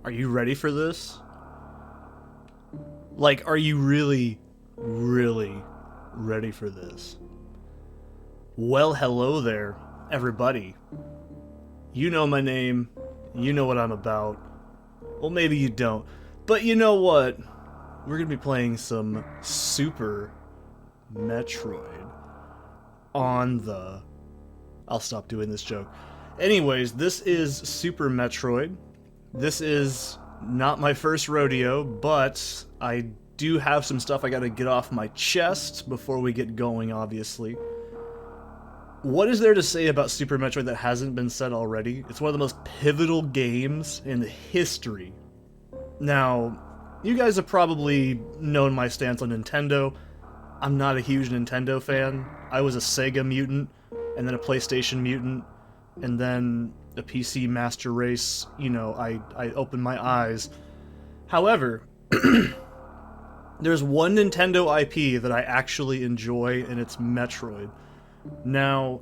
Are you ready for this? Like, are you really, really ready for this? Well, hello there, everybody. You know my name, you know what I'm about. Well, maybe you don't. But you know what? We're gonna be playing some Super Metroid on the... I'll stop doing this joke. Anyways, this is Super Metroid. This is not my first rodeo, but I do have some stuff I gotta get off my chest before we get going, obviously. What is there to say about Super Metroid that hasn't been said already? It's one of the most pivotal games in history. Now, you guys have probably known my stance on Nintendo. I'm not a huge Nintendo fan. I was a Sega mutant, and then a PlayStation mutant, and then a PC master race. You know, I opened my eyes. However, there's one Nintendo IP that I actually enjoy, and it's Metroid. Now,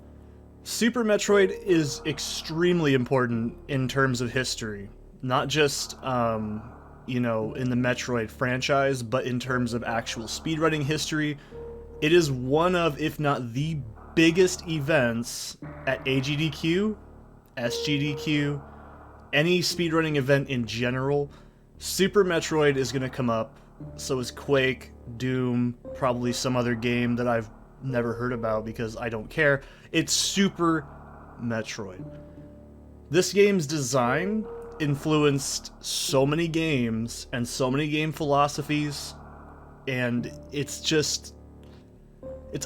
Super Metroid is extremely important in terms of history. Not just, you know, in the Metroid franchise, but in terms of actual speedrunning history. It is one of, if not the biggest events at AGDQ, SGDQ, any speedrunning event in general. Super Metroid is going to come up. So is Quake, Doom, probably some other game that I've never heard about because I don't care. It's Super Metroid. This game's design influenced so many games and so many game philosophies, and it's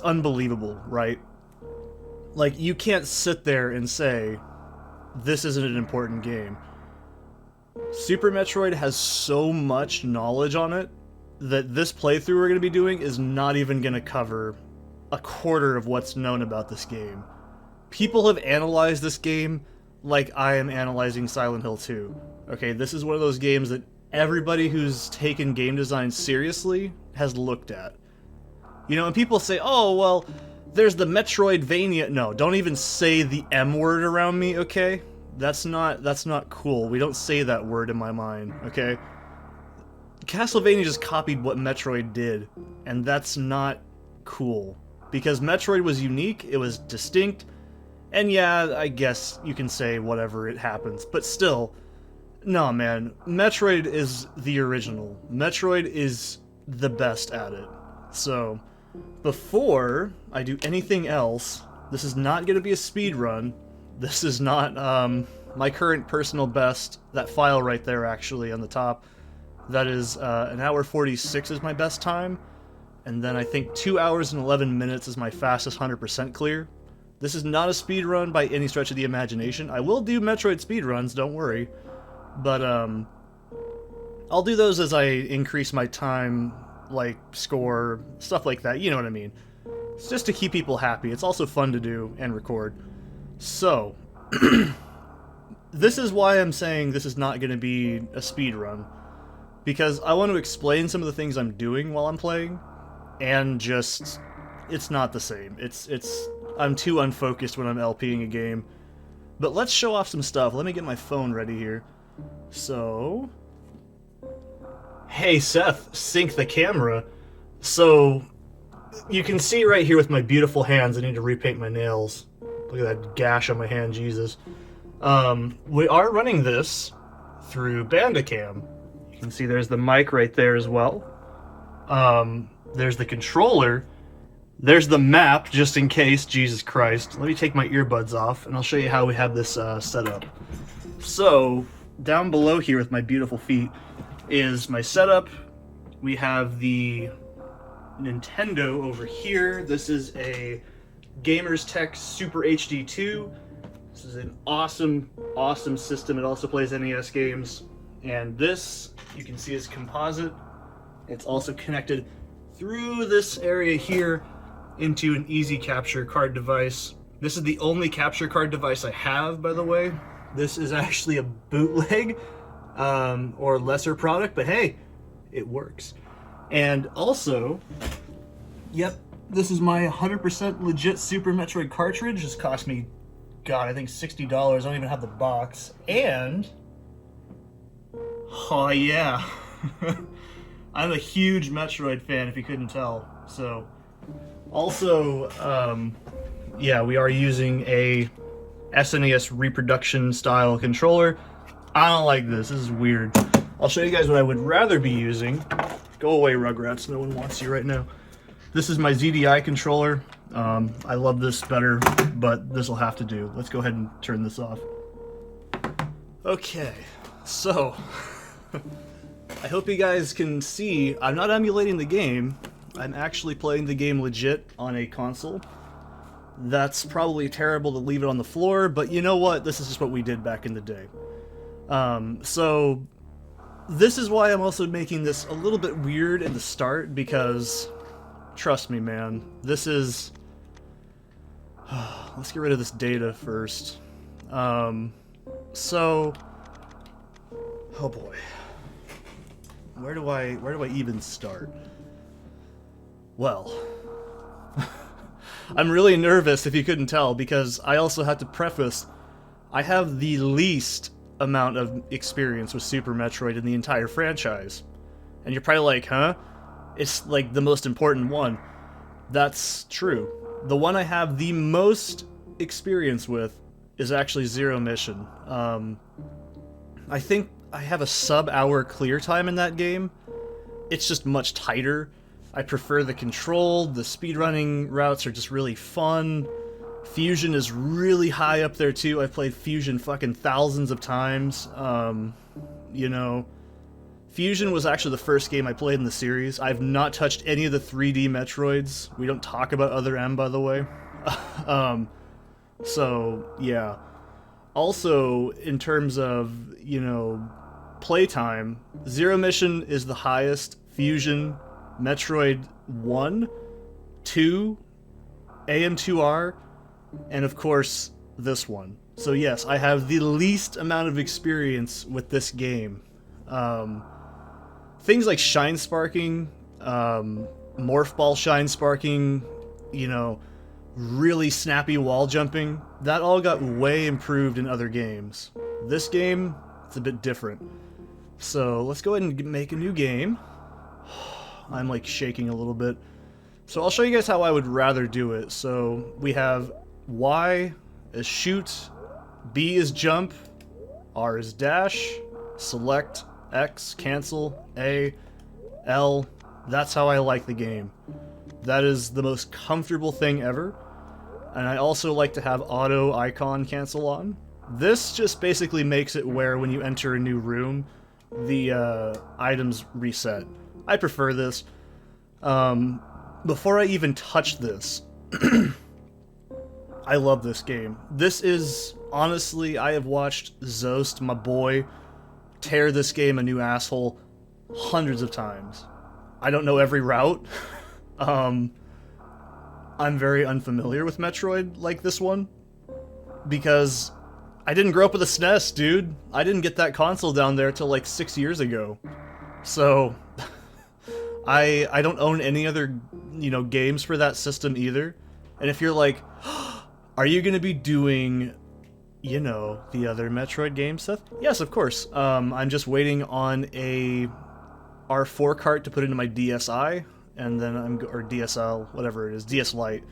unbelievable, right? Like, you can't sit there and say, this isn't an important game. Super Metroid has so much knowledge on it that this playthrough we're going to be doing is not even going to cover a quarter of what's known about this game. People have analyzed this game like I am analyzing Silent Hill 2. Okay, this is one of those games that everybody who's taken game design seriously has looked at. You know, and people say, oh, well, there's the Metroidvania... No, don't even say the M word around me, okay? That's not cool. We don't say that word in my mind, okay? Castlevania just copied what Metroid did, and that's not cool. Because Metroid was unique, it was distinct, and yeah, I guess you can say whatever, it happens. But still, no man, Metroid is the original. Metroid is the best at it. So, before I do anything else, this is not going to be a speed run. This is not my current personal best. That file right there, actually, on the top. That is an hour 46 is my best time. And then I think 2 hours and 11 minutes is my fastest 100% clear. This is not a speed run by any stretch of the imagination. I will do Metroid speed runs, don't worry. But I'll do those as I increase my time, like score, stuff like that. You know what I mean. It's just to keep people happy. It's also fun to do and record. So, this is why I'm saying this is not going to be a speed run. Because I want to explain some of the things I'm doing while I'm playing, and just, it's not the same. I'm too unfocused when I'm LPing a game. But let's show off some stuff. Let me get my phone ready here. So, hey Seth, sync the camera. So, you can see right here with my beautiful hands, I need to repaint my nails. Look at that gash on my hand, Jesus. We are running this through Bandicam. You can see there's the mic right there as well. There's the controller. There's the map, just in case, Jesus Christ. Let me take my earbuds off, and I'll show you how we have this set up. So, down below here with my beautiful feet is my setup. We have the Nintendo over here. This is a Gamers Tech Super HD 2. This is an awesome, awesome system. It also plays NES games. And this, you can see, is composite. It's also connected through this area here into an easy capture card device. This is the only capture card device I have, by the way. This is actually a bootleg or lesser product, but hey, it works. And also, yep, this is my 100% legit Super Metroid cartridge. This cost me, God, I think $60. I don't even have the box. And Oh yeah. I'm a huge Metroid fan if you couldn't tell. So also yeah, we are using a SNES reproduction style controller. I don't like this. This is weird. I'll show you guys what I would rather be using. Go away, Rugrats. No one wants you right now. This is my ZDI controller. I love this better, but this will have to do. Let's go ahead and turn this off. Okay, so I hope you guys can see I'm not emulating the game. I'm actually playing the game legit on a console. That's probably terrible to leave it on the floor, but you know what? This is just what we did back in the day. So this is why I'm also making this a little bit weird in the start, because trust me, man, this is... let's get rid of this data first. So... oh boy. Where do I even start? Well... I'm really nervous, if you couldn't tell, because I also have to preface, I have the least amount of experience with Super Metroid in the entire franchise. And you're probably like, huh? It's like the most important one. That's true. The one I have the most experience with is actually Zero Mission. I think I have a sub-hour clear time in that game. It's just much tighter. I prefer the control, the speedrunning routes are just really fun. Fusion is really high up there too. I've played Fusion fucking thousands of times. You know, Fusion was actually the first game I played in the series. I've not touched any of the 3D Metroids. We don't talk about Other M, by the way. So, yeah. Also, in terms of, you know, playtime, Zero Mission is the highest. Fusion, Metroid 1, 2, AM2R, and of course, this one. So yes, I have the least amount of experience with this game. Things like shinesparking, morph ball shinesparking, you know, really snappy wall jumping, that all got way improved in other games. This game, it's a bit different. So let's go ahead and make a new game. I'm like shaking a little bit. So I'll show you guys how I would rather do it. So we have Y is shoot, B is jump, R is dash, select, X, cancel, A, L. That's how I like the game. That is the most comfortable thing ever. And I also like to have auto icon cancel on. This just basically makes it where when you enter a new room, the items reset. I prefer this. Before I even touch this, I love this game. This is, honestly, I have watched Zost, my boy, tear this game a new asshole hundreds of times. I don't know every route. I'm very unfamiliar with Metroid like this one, because I didn't grow up with a SNES, dude. I didn't get that console down there till like 6 years ago. So... I don't own any other, you know, games for that system either. And if you're like, are you going to be doing, you know, the other Metroid games, Seth? Yes, of course. I'm just waiting on a R4 cart to put into my DSi, and then or DSL, whatever it is, DS Lite.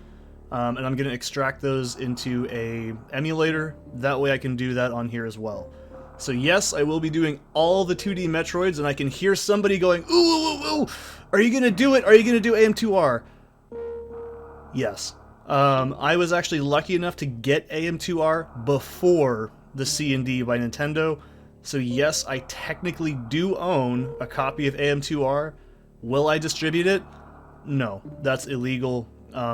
And I'm going to extract those into a emulator. That way I can do that on here as well. So yes, I will be doing all the 2D Metroids, and I can hear somebody going, ooh, ooh, ooh, ooh, are you gonna do it? Are you gonna do AM2R? Yes. I was actually lucky enough to get AM2R before the C&D by Nintendo, so yes, I technically do own a copy of AM2R. Will I distribute it? No, that's illegal.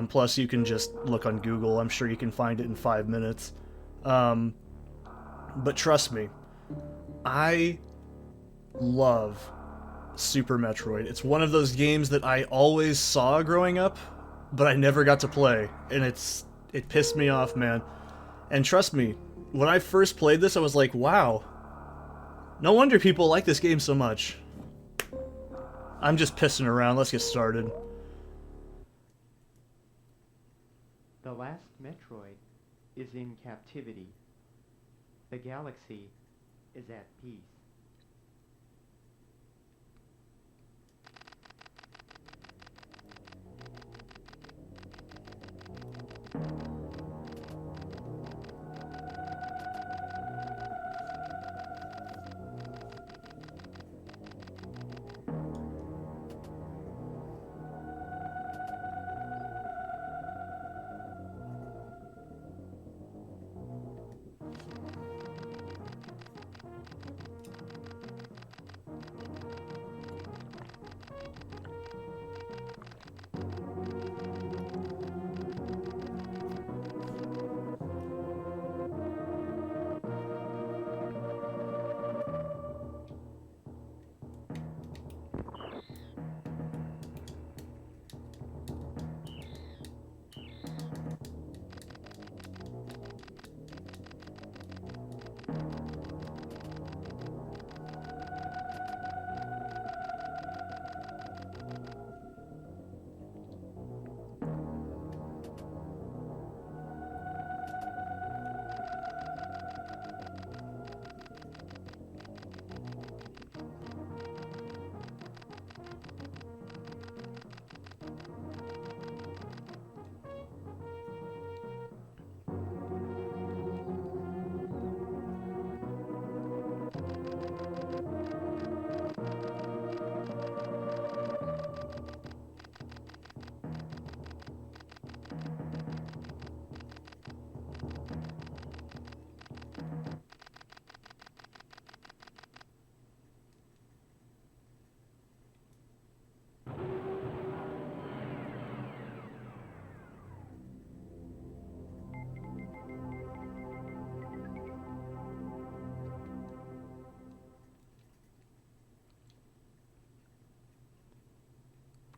Plus, you can just look on Google. I'm sure you can find it in 5 minutes. But trust me, I love Super Metroid. It's one of those games that I always saw growing up, but I never got to play, and it pissed me off, man. And trust me, when I first played this, I was like, wow, no wonder people like this game so much. I'm just pissing around. Let's get started. The last Metroid is in captivity. The galaxy is at peace.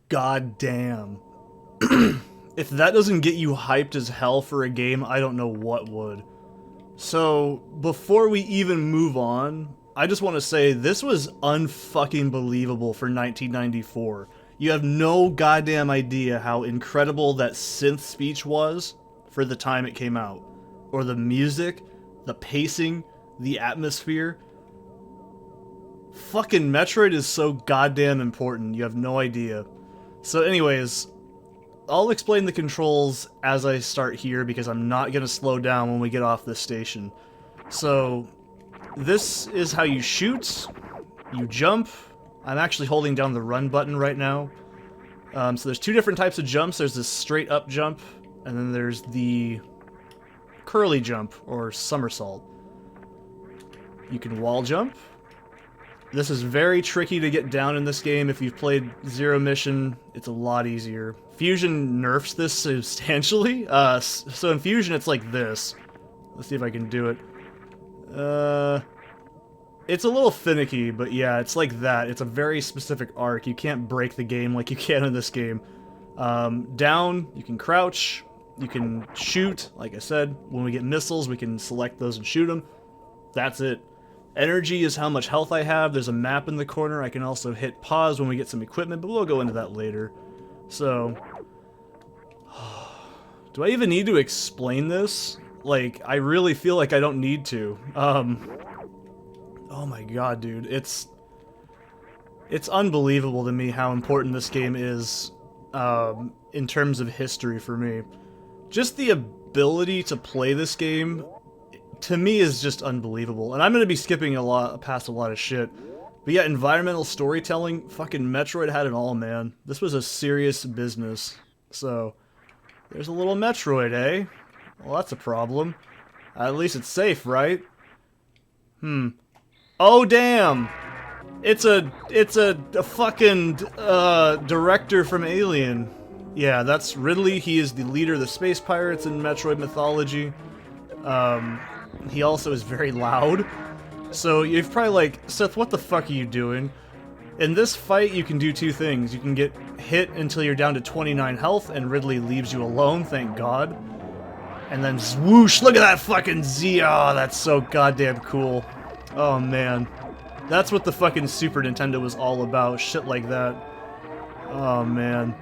God damn. If that doesn't get you hyped as hell for a game, I don't know what would. So, before we even move on, I just want to say this was unfucking believable for 1994. You have no goddamn idea how incredible that synth speech was for the time it came out. Or the music, the pacing, the atmosphere. Fucking Metroid is so goddamn important, you have no idea. So anyways, I'll explain the controls as I start here because I'm not going to slow down when we get off this station. So, this is how you shoot, you jump. I'm actually holding down the run button right now. So there's two different types of jumps. There's this straight up jump, and then there's the curly jump, or somersault. You can wall jump. This is very tricky to get down in this game. If you've played Zero Mission, it's a lot easier. Fusion nerfs this substantially. So in Fusion, it's like this. Let's see if I can do it. It's a little finicky, but yeah, it's like that. It's a very specific arc. You can't break the game like you can in this game. Down, you can crouch. You can shoot, like I said. When we get missiles, we can select those and shoot them. That's it. Energy is how much health I have. There's a map in the corner. I can also hit pause when we get some equipment, but we'll go into that later. So, do I even need to explain this? Like, I really feel like I don't need to. Oh my god, dude. It's unbelievable to me how important this game is, in terms of history for me. Just the ability to play this game, to me, is just unbelievable. And I'm going to be skipping past a lot of shit. But yeah, environmental storytelling, fucking Metroid had it all, man. This was a serious business. So, there's a little Metroid, eh? Well, that's a problem. At least it's safe, right? Oh, damn! It's a fucking, director from Alien. Yeah, that's Ridley. He is the leader of the space pirates in Metroid mythology. He also is very loud. So you're probably like, Seth, what the fuck are you doing? In this fight, you can do two things. You can get hit until you're down to 29 health, and Ridley leaves you alone, thank God. And then swoosh, look at that fucking Z. Oh, that's so goddamn cool. Oh, man. That's what the fucking Super Nintendo was all about, shit like that. Oh, man.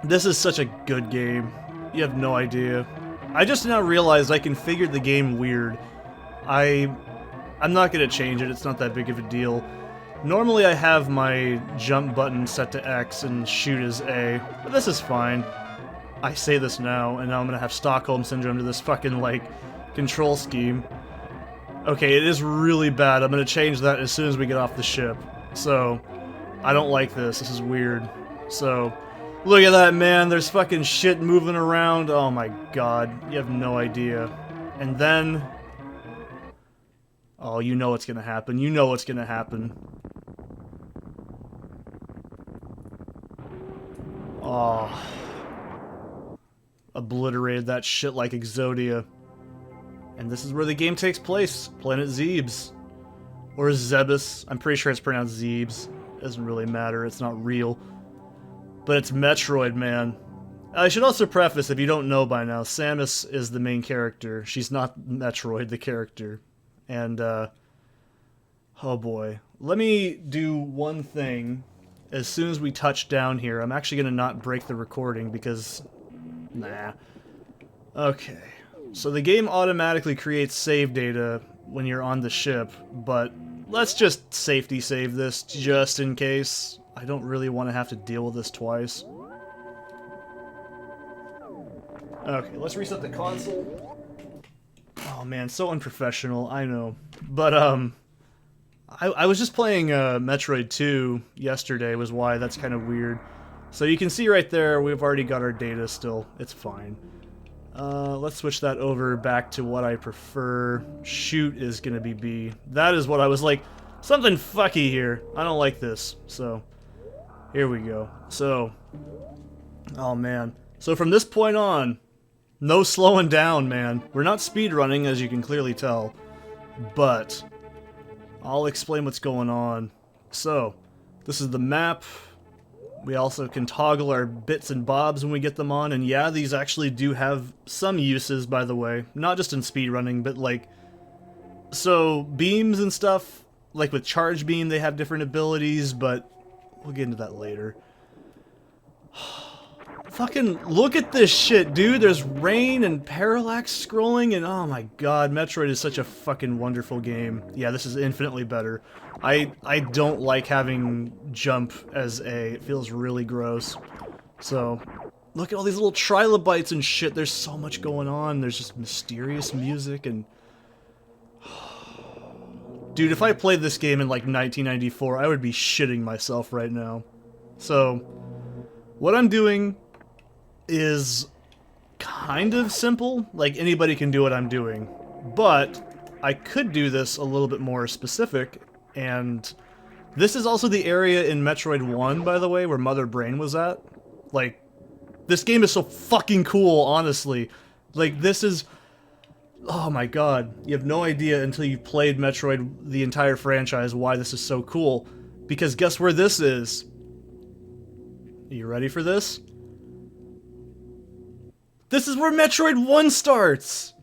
This is such a good game. You have no idea. I just now realized I configured the game weird. I'm not gonna change it, it's not that big of a deal. Normally I have my jump button set to X and shoot as A, but this is fine. I say this now, and now I'm gonna have Stockholm Syndrome to this fucking, like, control scheme. Okay, it is really bad. I'm gonna change that as soon as we get off the ship. So, I don't like this. This is weird. So, look at that, man. There's fucking shit moving around. Oh my god. You have no idea. And then... oh, you know what's gonna happen. You know what's gonna happen. Oh. Obliterated that shit like Exodia. And this is where the game takes place. Planet Zebes. Or Zebus. I'm pretty sure it's pronounced Zebes. Doesn't really matter. It's not real. But it's Metroid, man. I should also preface, if you don't know by now, Samus is the main character. She's not Metroid, the character. And, oh boy. Let me do one thing. As soon as we touch down here, I'm actually gonna not break the recording because... nah. Okay. So the game automatically creates save data when you're on the ship, but let's just safety save this just in case. I don't really want to have to deal with this twice. Okay, let's reset the console. Oh man, so unprofessional, I know. But, I was just playing Metroid 2 yesterday, was why that's kind of weird. So you can see right there, we've already got our data still. It's fine. Let's switch that over back to what I prefer. Shoot is gonna be B. That is what I was like, something fucky here. I don't like this. So, here we go. So, oh man. So from this point on, no slowing down, man. We're not speedrunning, as you can clearly tell. But, I'll explain what's going on. So, this is the map. We also can toggle our bits and bobs when we get them on, and yeah, these actually do have some uses, by the way. Not just in speedrunning, but like... so, beams and stuff, like with Charge Beam, they have different abilities, but we'll get into that later. Fucking look at this shit, dude! There's rain and parallax scrolling, and oh my god, Metroid is such a fucking wonderful game. Yeah, this is infinitely better. I don't like having jump as A. It feels really gross. So, look at all these little trilobites and shit. There's so much going on. There's just mysterious music and... dude, if I played this game in like 1994, I would be shitting myself right now. So, what I'm doing is kind of simple. Like, anybody can do what I'm doing. But I could do this a little bit more specific, and this is also the area in Metroid 1, by the way, where Mother Brain was at. Like, this game is so fucking cool, honestly. Like, this is... oh my god. You have no idea until you've played Metroid, the entire franchise, why this is so cool. Because guess where this is? Are you ready for this? This is where Metroid 1 starts!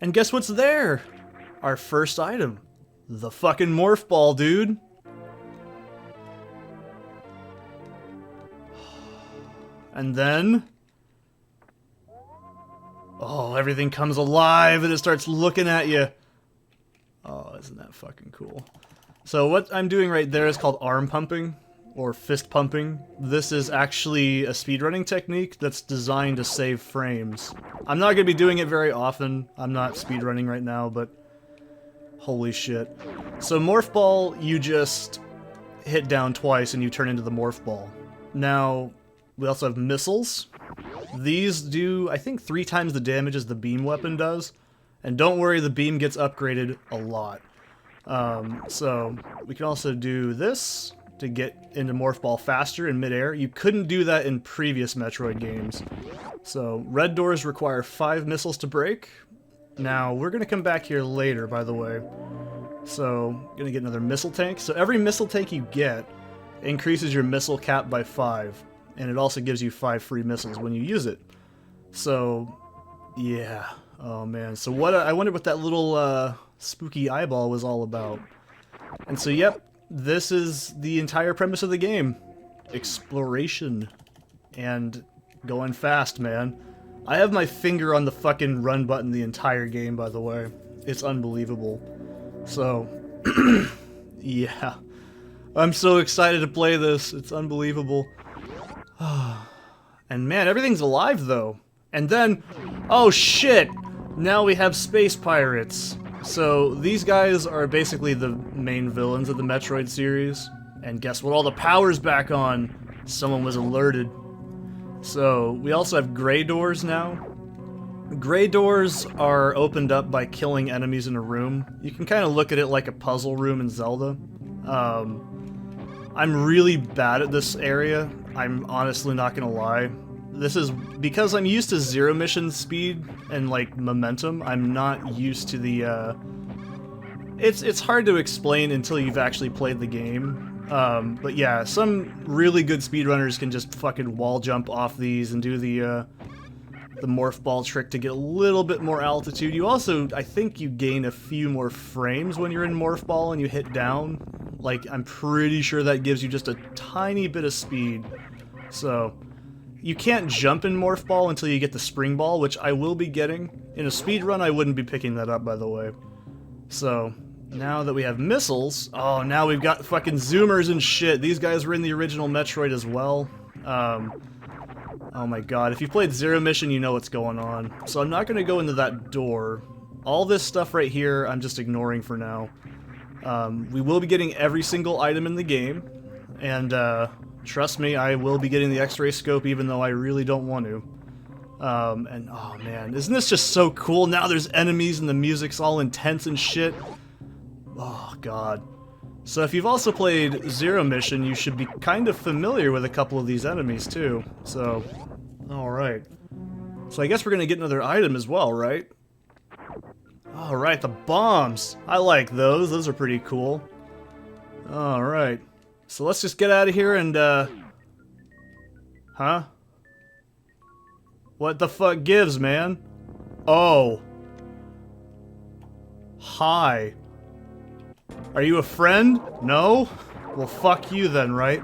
And guess what's there? Our first item. The fucking Morph Ball, dude. And then... oh, everything comes alive and it starts looking at you. Oh, isn't that fucking cool? So what I'm doing right there is called arm pumping, or fist pumping. This is actually a speedrunning technique that's designed to save frames. I'm not going to be doing it very often. I'm not speedrunning right now, but holy shit. So Morph Ball, you just hit down twice and you turn into the Morph Ball. Now, we also have missiles. These do, I think, 3 times the damage as the beam weapon does. And don't worry, the beam gets upgraded a lot. So, we can also do this to get into Morph Ball faster in midair. You couldn't do that in previous Metroid games. So, red doors require 5 missiles to break. Now, we're going to come back here later, by the way. So, going to get another missile tank. So, every missile tank you get increases your missile cap by 5. And it also gives you 5 free missiles when you use it. So, yeah. Oh man. So what? I wonder what that little spooky eyeball was all about. And so, yep, this is the entire premise of the game. Exploration. And going fast, man. I have my finger on the fucking run button the entire game, by the way. It's unbelievable. So, yeah. I'm so excited to play this. It's unbelievable. And man, everything's alive though. And then, oh shit! Now we have space pirates. So these guys are basically the main villains of the Metroid series. And guess what? All the power's back on. Someone was alerted. So we also have gray doors now. Gray doors are opened up by killing enemies in a room. You can kind of look at it like a puzzle room in Zelda. I'm really bad at this area. I'm honestly not gonna lie. This is because I'm used to zero mission speed and like momentum. I'm not used to the it's hard to explain until you've actually played the game. But yeah, some really good speedrunners can just fucking wall jump off these and do the morph ball trick to get a little bit more altitude. You also, I think you gain a few more frames when you're in morph ball and you hit down. Like, I'm pretty sure that gives you just a tiny bit of speed. So, you can't jump in morph ball until you get the spring ball, which I will be getting. In a speed run, I wouldn't be picking that up, by the way. So, now that we have missiles, oh, now we've got fucking zoomers and shit. These guys were in the original Metroid as well. Oh my god, if you've played Zero Mission, you know what's going on. So I'm not going to go into that door. All this stuff right here, I'm just ignoring for now. We will be getting every single item in the game. And, trust me, I will be getting the X-ray scope even though I really don't want to. And, oh man, isn't this just so cool? Now there's enemies and the music's all intense and shit. Oh god. So if you've also played Zero Mission, you should be kind of familiar with a couple of these enemies too. So, alright. So I guess we're gonna get another item as well, right? Alright, the bombs! I like those, those are pretty cool. Alright. So let's just get out of here and, huh? What the fuck gives, man? Oh. Hi. Are you a friend? No? Well, fuck you then, right?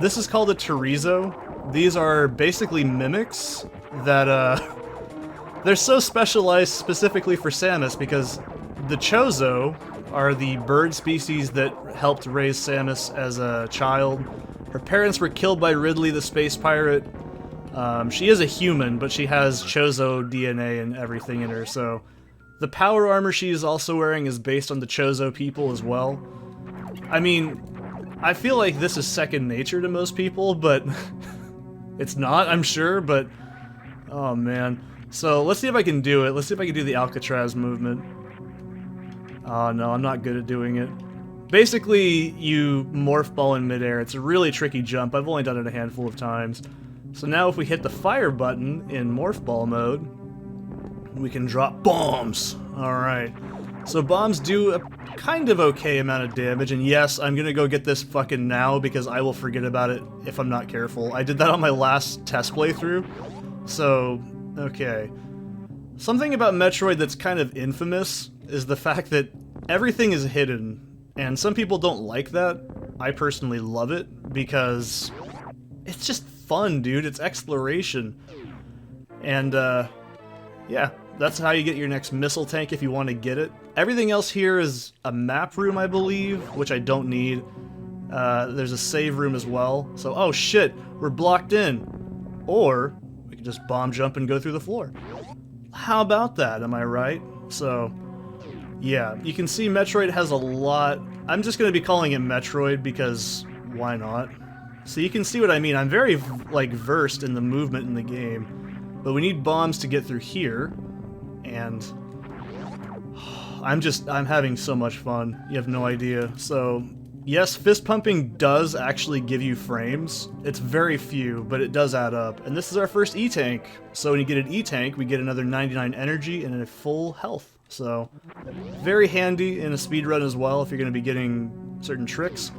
This is called a chorizo. These are basically mimics that, they're so specialized specifically for Samus because the Chozo are the bird species that helped raise Samus as a child. Her parents were killed by Ridley the space pirate. She is a human, but she has Chozo DNA and everything in her, so... The power armor she is also wearing is based on the Chozo people as well. I mean, I feel like this is second nature to most people, but it's not, I'm sure, but... Oh man. So, let's see if I can do it. Let's see if I can do the Alcatraz movement. Oh no, I'm not good at doing it. Basically, you morph ball in midair. It's a really tricky jump. I've only done it a handful of times. So now if we hit the fire button in morph ball mode, we can drop bombs. Alright. So bombs do a kind of okay amount of damage, and yes, I'm gonna go get this fucking now because I will forget about it if I'm not careful. I did that on my last test playthrough. So, okay. Something about Metroid that's kind of infamous is the fact that everything is hidden, and some people don't like that. I personally love it because it's just fun, dude. It's exploration. And, yeah. That's how you get your next missile tank if you want to get it. Everything else here is a map room, I believe, which I don't need. There's a save room as well. So, oh shit, we're blocked in. Or, we can just bomb jump and go through the floor. How about that, am I right? So, yeah, you can see Metroid has a lot... I'm just going to be calling it Metroid because why not? So you can see what I mean. I'm very, like, versed in the movement in the game. But we need bombs to get through here. And I'm having so much fun. You have no idea. So, yes, fist pumping does actually give you frames. It's very few, but it does add up. And this is our first E-Tank. So when you get an E-Tank, we get another 99 energy and a full health. So, very handy in a speedrun as well if you're going to be getting certain tricks.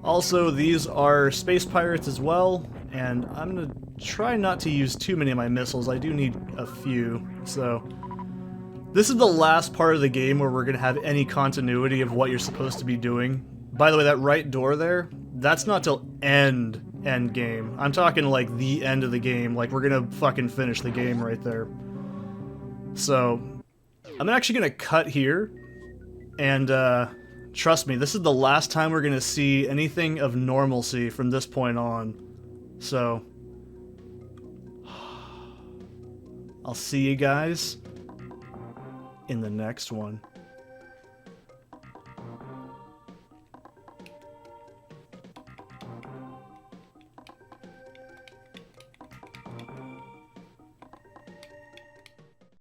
Also, these are space pirates as well. And I'm going to try not to use too many of my missiles. I do need a few. So, this is the last part of the game where we're going to have any continuity of what you're supposed to be doing. By the way, that right door there, that's not till end game. I'm talking like the end of the game. Like, we're going to fucking finish the game right there. So, I'm actually going to cut here. And, trust me, this is the last time we're going to see anything of normalcy from this point on. So, I'll see you guys in the next one.